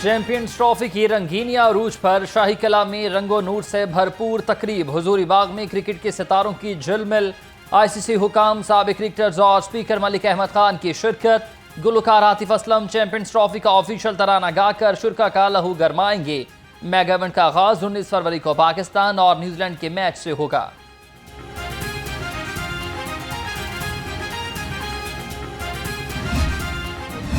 Champions trophy की रंगीनिया अरूज पर शाही कला में रंगो नूर से भरपूर तकरीब। हुजूरी बाग में क्रिकेट के सितारों की झिलमिल। आईसीसी हुकाम, साबिक क्रिकेटर्स और स्पीकर मलिक अहमद खान की शिरकत। गुलकार आतिफ असलम चैंपियंस ट्रॉफी का ऑफिशियल तराना गाकर शुरा का लहू गरमाएंगे। मैच इवेंट का आगाज 19 फरवरी को पाकिस्तान और न्यूजीलैंड के मैच से होगा।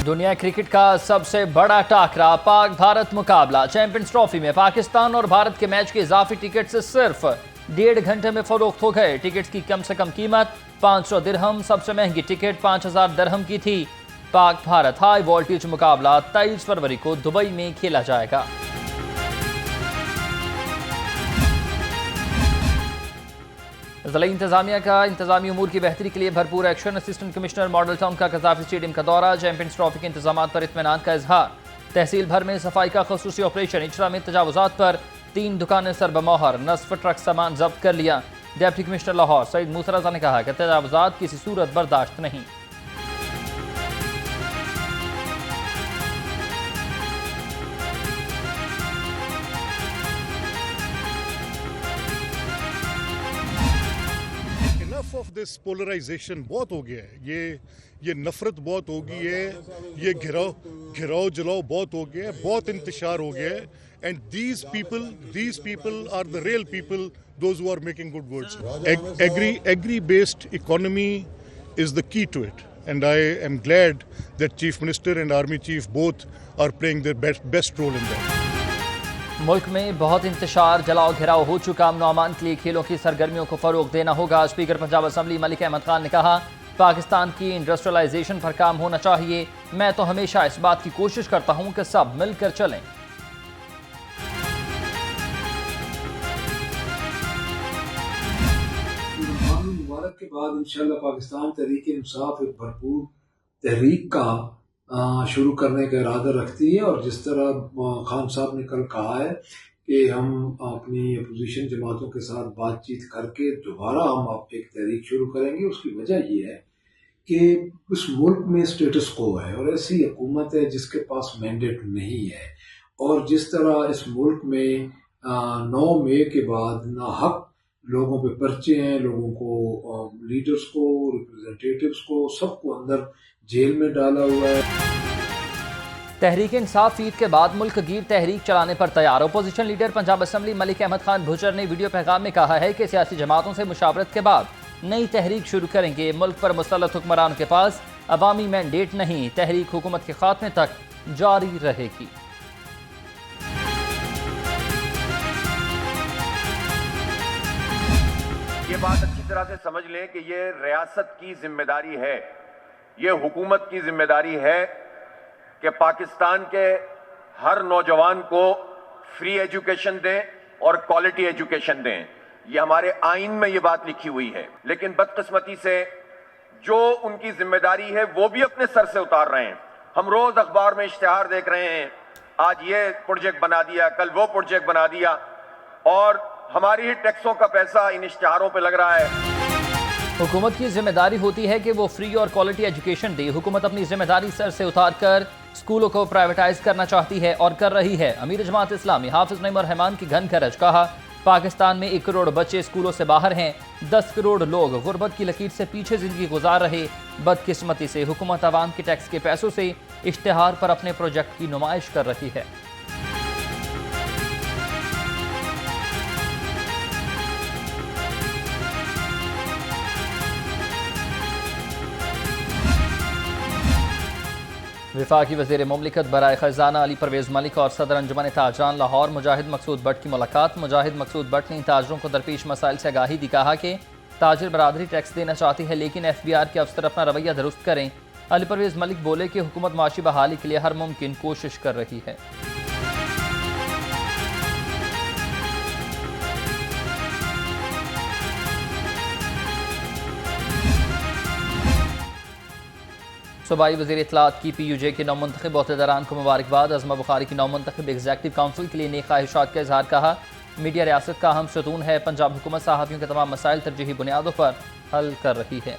दुनिया क्रिकेट का सबसे बड़ा टाकरा पाक भारत मुकाबला। चैंपियंस ट्रॉफी में पाकिस्तान और भारत के मैच के इजाफी टिकट से सिर्फ 1.5 घंटे में फरोख्त हो गए। टिकट्स की कम से कम कीमत 500 दिरहम, सबसे महंगी टिकट 5000 दिरहम की थी। पाक भारत हाई वोल्टेज मुकाबला 23 फरवरी को दुबई में खेला जाएगा। ज़िला इंतजामिया का इंतजामी उमूर की बेहतरी के लिए भरपूर action. Assistant commissioner model town का कज़ाफी स्टेडियम का दौरा। चैंपियंस ट्रॉफी के इंतजामात पर इत्मीनान का इजहार। तहसील भर में सफाई का खसूसी ऑपरेशन। इचरा में तजावुजात पर 3 दुकानें सरबमोहर, नस्फ ट्रक सामान जब्त कर लिया। डिप्टी कमिश्नर लाहौर सईद मूसा ने कहा कि तजावुजात किसी सूरत बर्दाश्त नहीं। ऑफ दिस पोलराइजेशन बहुत हो गया है। ये नफरत बहुत हो गई है, ये घिराव जलाओ बहुत हो गया है, बहुत इंतशार हो गया है। And these people are the real people, those who are making good words. Agri based economy is the key to it, and I am glad that Chief Minister and Army Chief both are playing their best role in that. मुल्क में बहुत इंतशार, जलाओ घिराव हो चुका। अमन अमान के लिए खेलों की सरगर्मियों को फरोग देना होगा। स्पीकर पंजाब असम्बली मलिक अहमद खान ने कहा, पाकिस्तान की इंडस्ट्रियलाइजेशन पर काम होना चाहिए। मैं तो हमेशा इस बात की कोशिश करता हूं कि सब मिलकर चलें। मुबारक के बाद इंशाल्लाह पाकिस्तान तहरीक इंसाफ एक भरपूर तहरीक का शुरू करने का इरादा रखती है। और जिस तरह खान साहब ने कल कहा है कि हम अपनी अपोजिशन जमातों के साथ बातचीत करके दोबारा हम एक तहरीक शुरू करेंगे। उसकी वजह यह है कि उस मुल्क में स्टेटस को है और ऐसी हुकूमत है जिसके पास मैंडेट नहीं है। और जिस तरह इस मुल्क में 9 मई के बाद नाहक लोगों पे पर्चे हैं, लोगों को, लीडर्स को, रिप्रेजेंटेटिव्स को, सबको अंदर जेल में डाला हुआ है। तहरीक इंसाफ ईद के बाद मुल्क गिर तहरीक चलाने पर तैयार। Opposition leader Punjab assembly Malik Ahmad Khan Bhujar ने वीडियो पैगाम में कहा है कि सियासी जमातों से मुशावरत के बाद नई तहरीक शुरू करेंगे। मुल्क पर मुसल्लत हुक्मरान के पास अवामी मैंडेट नहीं। तहरीक हुकूमत के खात्मे तक जारी रहेगी। ये बात अच्छी तरह से समझ लें कि ये रियासत की जिम्मेदारी है, ये हुकूमत की जिम्मेदारी है कि पाकिस्तान के हर नौजवान को फ्री एजुकेशन दें और क्वालिटी एजुकेशन दें। ये हमारे आइन में ये बात लिखी हुई है। लेकिन बदकिस्मती से जो उनकी जिम्मेदारी है वो भी अपने सर से उतार रहे हैं। हम रोज अखबार में इश्तिहार देख रहे हैं, आज ये प्रोजेक्ट बना दिया, कल वो प्रोजेक्ट बना दिया, और हमारी ही टैक्सों का पैसा इन इश्तिहारों पे लग रहा है। हुकूमत की जिम्मेदारी होती है कि वो फ्री और क्वालिटी एजुकेशन दे। हुकूमत अपनी जिम्मेदारी सर से उतार कर स्कूलों को प्राइवेटाइज करना चाहती है और कर रही है। अमीर जमात इस्लामी हाफिज नईम रहमान की घन खरज। कहा, पाकिस्तान में 1 करोड़ बच्चे स्कूलों से बाहर हैं। 10 करोड़ लोग गुर्बत की लकीर से पीछे जिंदगी गुजार रहे। बदकिस्मती से हुकूमत अवाम के टैक्स के पैसों से इश्तिहार पर अपने प्रोजेक्ट की नुमाइश कर रही है। वफाकी वज़ीर मुमलिकत बराए ख़ज़ाना अली परवेज़ मलिक और सदर अंजुमन ताजरान लाहौर मुजाहिद मकसूद भट्ट की मुलाकात। मुजाहिद मकसूद भट्ट ने ताजरों को दरपेश मसाइल से आगाही दी। कहा कि ताजिर बरादरी टैक्स देना चाहती है लेकिन FBR के अफसर अपना रवैया दुरुस्त करें। अली परवेज़ मलिक बोले कि हुकूमत माशी बहाली के लिए हर मुमकिन कोशिश कर रही है। सूबाई वज़ीर इत्तलात की PUJ के नौमुंतखब अहदेदारान को मुबारकबाद। अज़मा बुखारी की नौमुंतखब एग्जीक्यूटिव काउंसिल के लिए नेक ख्वाहिशात का इजहार। कहा, मीडिया रियासत का अहम सतून है। पंजाब हुकूमत सहाफ़ियों के तमाम मसाइल तरजीही बुनियादों पर हल कर रही है।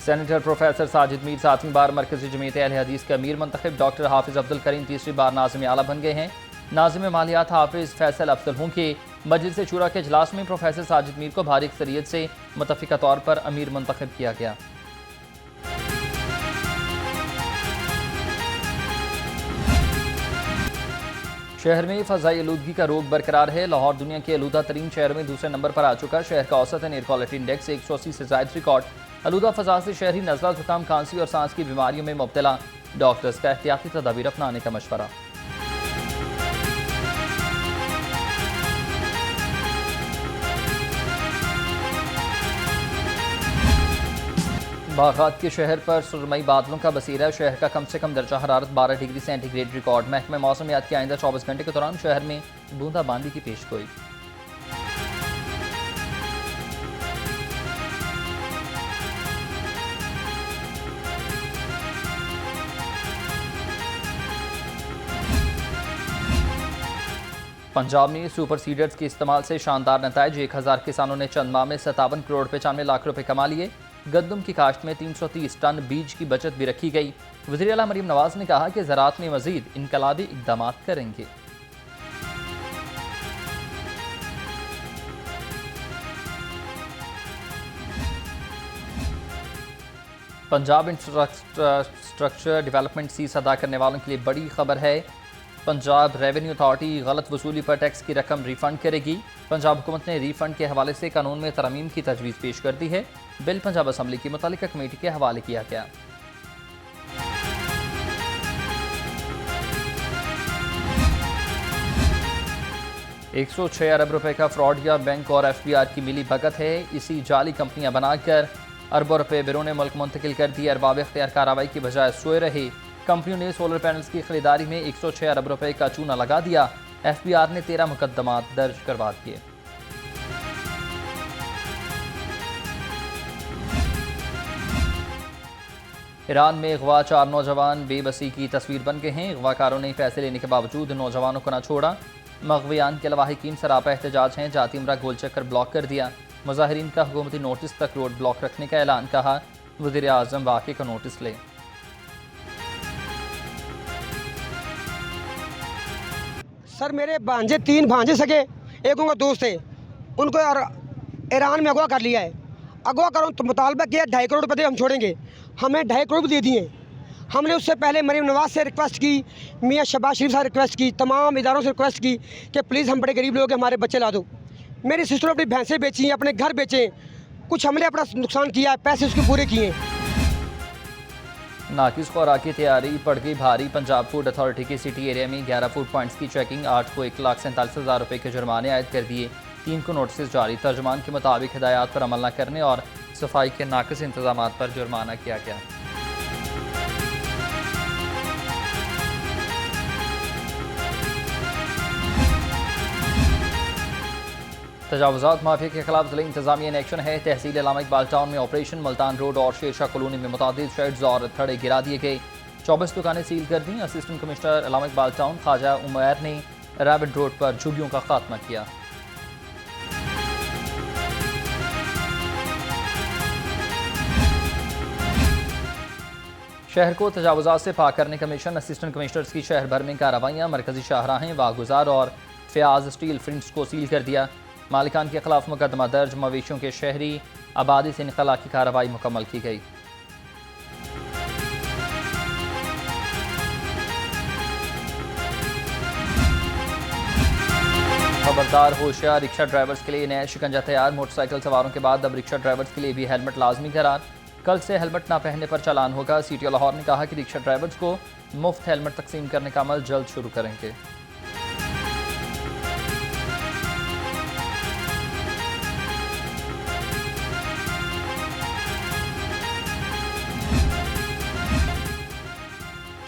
सेनेटर प्रोफेसर साजिद मीर 7वीं बार मरकजी जमीयत अहले हदीस के अमीर मंतखब। डॉक्टर हाफिज अब्दुल करीम 3री बार नाज़िम आला बन गए हैं। नाज़िम मालियात हाफिज फैसल अफजल हूँ के मजलिस शूरा के इजलास में प्रोफेसर साजिद मीर को भारी अक्सरियत से मुतफ़िका तौर पर अमीर मंतखब किया गया। शहर में फ़ज़ाई आलूदगी का रोग बरकरार है। लाहौर दुनिया के आलूदा तरीन शहरों में दूसरे नंबर पर आ चुका। शहर का औसतन एयर क्वालिटी इंडेक्स 180 से ज़ायद रिकॉर्ड। आलूदा फ़ज़ा से शहरी नज़ला, ज़ुकाम, खांसी और सांस की बीमारियों में मुब्तला। डॉक्टर्स का एहतियाती तदाबीर अपनाने का मशवरा। बागात के शहर पर सुरमई बादलों का बसेरा। शहर का कम से कम दर्जा हरारत 12 डिग्री सेंटीग्रेड रिकॉर्ड। महकमा मौसमियात के आइंदा 24 घंटे के दौरान शहर में बूंदाबांदी की पेशगोई। पंजाब में सुपर सीडर्स के इस्तेमाल से शानदार नताइज। 1000 किसानों ने चंद माह में 57 करोड़ 95 लाख रुपए कमा लिए। गंदम की काश्त में 330 टन बीज की बचत भी रखी गई। वज़ीर आला मरीम नवाज ने कहा कि ज़राअत में मज़ीद इनकलाबी इक़दामात करेंगे। पंजाब इंफ्रास्ट्रक्चर डेवलपमेंट सीज अदा करने वालों के लिए बड़ी खबर है। पंजाब रेवेन्यू अथॉरिटी गलत वसूली पर टैक्स की रकम रिफंड करेगी। पंजाब हुकूमत ने रिफंड के हवाले से कानून में तरमीम की तजवीज़ पेश कर दी है। बिल पंजाब असम्बली की मुतल्लिका कमेटी के हवाले किया गया। ₹106 अरब का फ्रॉड या बैंक और FBR की मिली भगत है। इसी जाली कंपनियां बनाकर अरबों रुपए बैरून मुल्क मुंतकिल कर दिए। अरबाब इख्तियार कार्रवाई की बजाय सोए रहे। कंपनियों ने सोलर पैनल्स की खरीदारी में ₹106 अरब का चूना लगा दिया। FBR ने 13 मुकदमात दर्ज करवा दिए। ईरान में अगवा 4 नौजवान बेबसी की तस्वीर बन गए हैं। अगवाकारों ने पैसे लेने के बावजूद नौजवानों को न छोड़ा। मगवियान के लवाहिकीन सरापा एहतजाज हैं। जाती उमरा गोल चक्कर ब्लॉक कर दिया। मुजाहिरीन का हुकूमती नोटिस तक रोड ब्लॉक रखने का ऐलान। कहा वज़ीर आज़म वाक़े का नोटिस ले। सर मेरे भांजे 3 भांजे सके, एक उनका दोस्त है, उनको ईरान में अगवा कर लिया है। अगवा करो तो मुतालबा किया 2.5 करोड़ रुपये हम छोड़ेंगे। हमें 2.5 करोड़ भी दे दिए। हमने उससे पहले मरीम नवाज से रिक्वेस्ट की, मियाँ शहबाज शरीफ से रिक्वेस्ट की, तमाम इदारों से रिक्वेस्ट की कि प्लीज़ हम बड़े गरीब लोग हैं, हमारे बच्चे ला दो। मेरी सिस्टर अपनी भैंसें बेची हैं, अपने घर बेचे, कुछ हमने अपना नुकसान किया है, पैसे उसके पूरे किए। नाकिस खुराक की तैयारी पड़ गई भारी। पंजाब फूड अथॉरिटी के सिटी एरिया में 11 फूड पॉइंट्स की चेकिंग। 8 को 1,47,000 रुपये के जुर्माने आयद कर दिए। 3 को नोटिस जारी। तर्जुमान के मुताबिक हिदायत पर अमल न करने और सफाई के नाकिस इंतजाम पर जुर्माना किया गया। तजावुज़ात माफिया के खिलाफ ज़िला इंतजामिया इन एक्शन है। तहसील अल्लामा इकबाल टाउन में ऑपरेशन। मुल्तान रोड और शेरशाह कॉलोनी में मुतादिद शेड्स और थड़े गिरा दिए गए। 24 दुकानें सील कर दी। असिस्टेंट कमिश्नर अल्लामा इकबाल टाउन ख्वाजा उमैर ने रैबिट रोड पर झुग्गियों का खात्मा किया। शहर को तजावुज़ात से पाक करने का मिशन। असिस्टेंट कमिश्नर्स की शहर भर में कार्रवाइयाँ। मरकजी शाहराहें, वागुजार और फ़याज़ स्टील फ्रिंट्स को सील कर दिया। मालिकान के खिलाफ मुकदमा दर्ज। मवेशियों के शहरी आबादी से निकला की कार्रवाई मुकम्मल की गई। खबरदार होशियार, रिक्शा ड्राइवर्स के लिए नया शिकंजा तैयार। मोटरसाइकिल सवारों के बाद अब रिक्शा ड्राइवर्स के लिए भी हेलमेट लाजमी करार। कल से हेलमेट ना पहनने पर चालान होगा। CTO लाहौर ने कहा कि रिक्शा ड्राइवर्स को मुफ्त हेलमेट तकसीम करने का अमल जल्द शुरू करेंगे।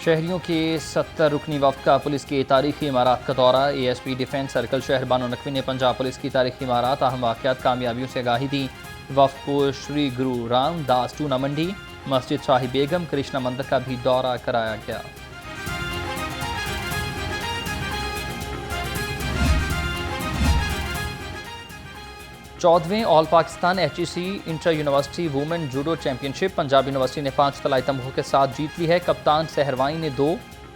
शहरियों के 70 रुकनी वफ़द का पुलिस की तारीखी इमारत का दौरा। ASP डिफेंस सर्कल शहर बानो नकवी ने पंजाब पुलिस की तारीखी इमारत अहम वाक़यात कामयाबियों से आगाही दी। वफ़द को श्री गुरु रामदास टूना मंडी, मस्जिद शाही बेगम, कृष्णा मंदिर का भी दौरा कराया गया। 14वें all Pakistan HEC inter university women judo championship Punjab university ने 5 तलाई तमगों के साथ जीत ली है। कप्तान सहरवाई ने 2,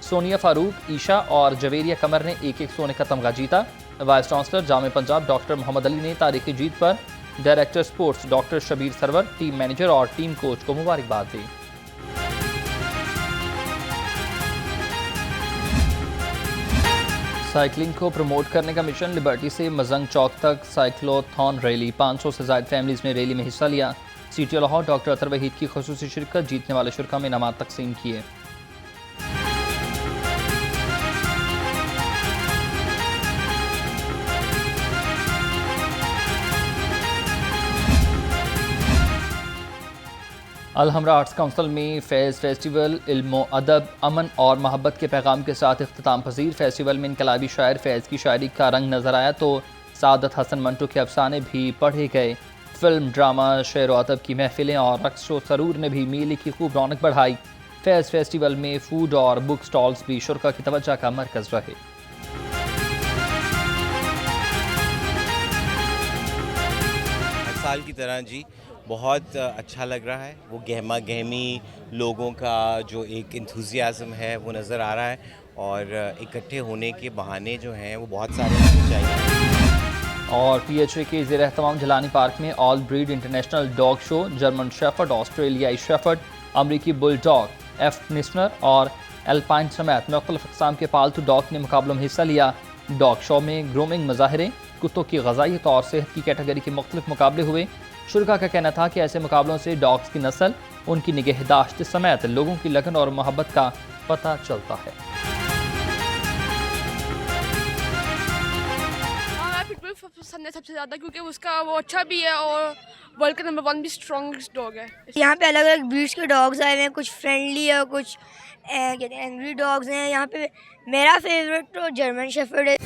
सोनिया फारूक, ईशा और जवेरिया कमर ने 1-1 सोने का तमगा जीता। वाइस चांसलर जामे पंजाब डॉक्टर मोहम्मद अली ने तारीखी जीत पर director sports doctor Shabir Sarwar, team manager और टीम कोच को मुबारकबाद दी। साइकिलिंग को प्रमोट करने का मिशन लिबर्टी से मजंग चौक तक साइक्लोथॉन रैली, 500 से ज़ायद फैमिलीज ने रैली में हिस्सा लिया। सीटी लाहौर डॉक्टर अतर वहीद की खुसूसी शिरकत, जीतने वाले शुरा में इनामात तकसीम किए। अल-हमरा आर्ट्स काउंसिल में फैज़ फेस्टिवल इल्म अदब, अमन और मोहब्बत के पैगाम के साथ इख्तिताम पजीर। फेस्टिवल में इनकलाबी शायर फैज़ की शायरी का रंग नजर आया तो सादत हसन मंटू के अफसाने भी पढ़े गए। फिल्म, ड्रामा, शेर व अदब की महफिलें और रक्स व सरूर ने भी मेले की खूब रौनक बढ़ाई। फैज़ फेस्टिवल में फूड और बुक स्टॉल्स भी शुरा की तवज्जो का मरकज़ रहे। हर साल की तरह जी बहुत अच्छा लग रहा है। वो गहमा गहमी लोगों का जो एक इंथुजियाज़म है वो नज़र आ रहा है और इकट्ठे होने के बहाने जो हैं वो बहुत सारे होने चाहिए। और PHA के ज़ेर एहतमाम जलानी पार्क में all breed international dog show, German shepherd, ऑस्ट्रेलियाई शेफर्ड, अमरीकी बुल डॉग, एफ निस्नर और एल्पाइन समेत मुख्तलिफ अक़साम के पालतू डॉग ने मुकाबलों में हिस्सा लिया। डॉग शो में ग्रूमिंग मुज़ाहरे, कुत्तों की ग़िज़ाइयत और सेहत की कैटेगरी के मुख्तलिफ मुकाबले हुए। शुरा का कहना था कि ऐसे मुकाबलों से डॉग्स की नस्ल, उनकी निगहदाश्त समेत लोगों की लगन और मोहब्बत का पता चलता है। पिटबुल पसंद है सबसे ज़्यादा क्योंकि उसका वो अच्छा भी है और वर्ल्ड का नंबर 1 भी स्ट्रॉन्गेस्ट डॉग है। यहाँ पे अलग अलग ब्रीड्स के डॉग्स आए हुए हैं, कुछ फ्रेंडली है, कुछ कहते हैं एंग्री डॉग्स हैं। यहाँ पे मेरा फेवरेट तो जर्मन शेफर्ड है।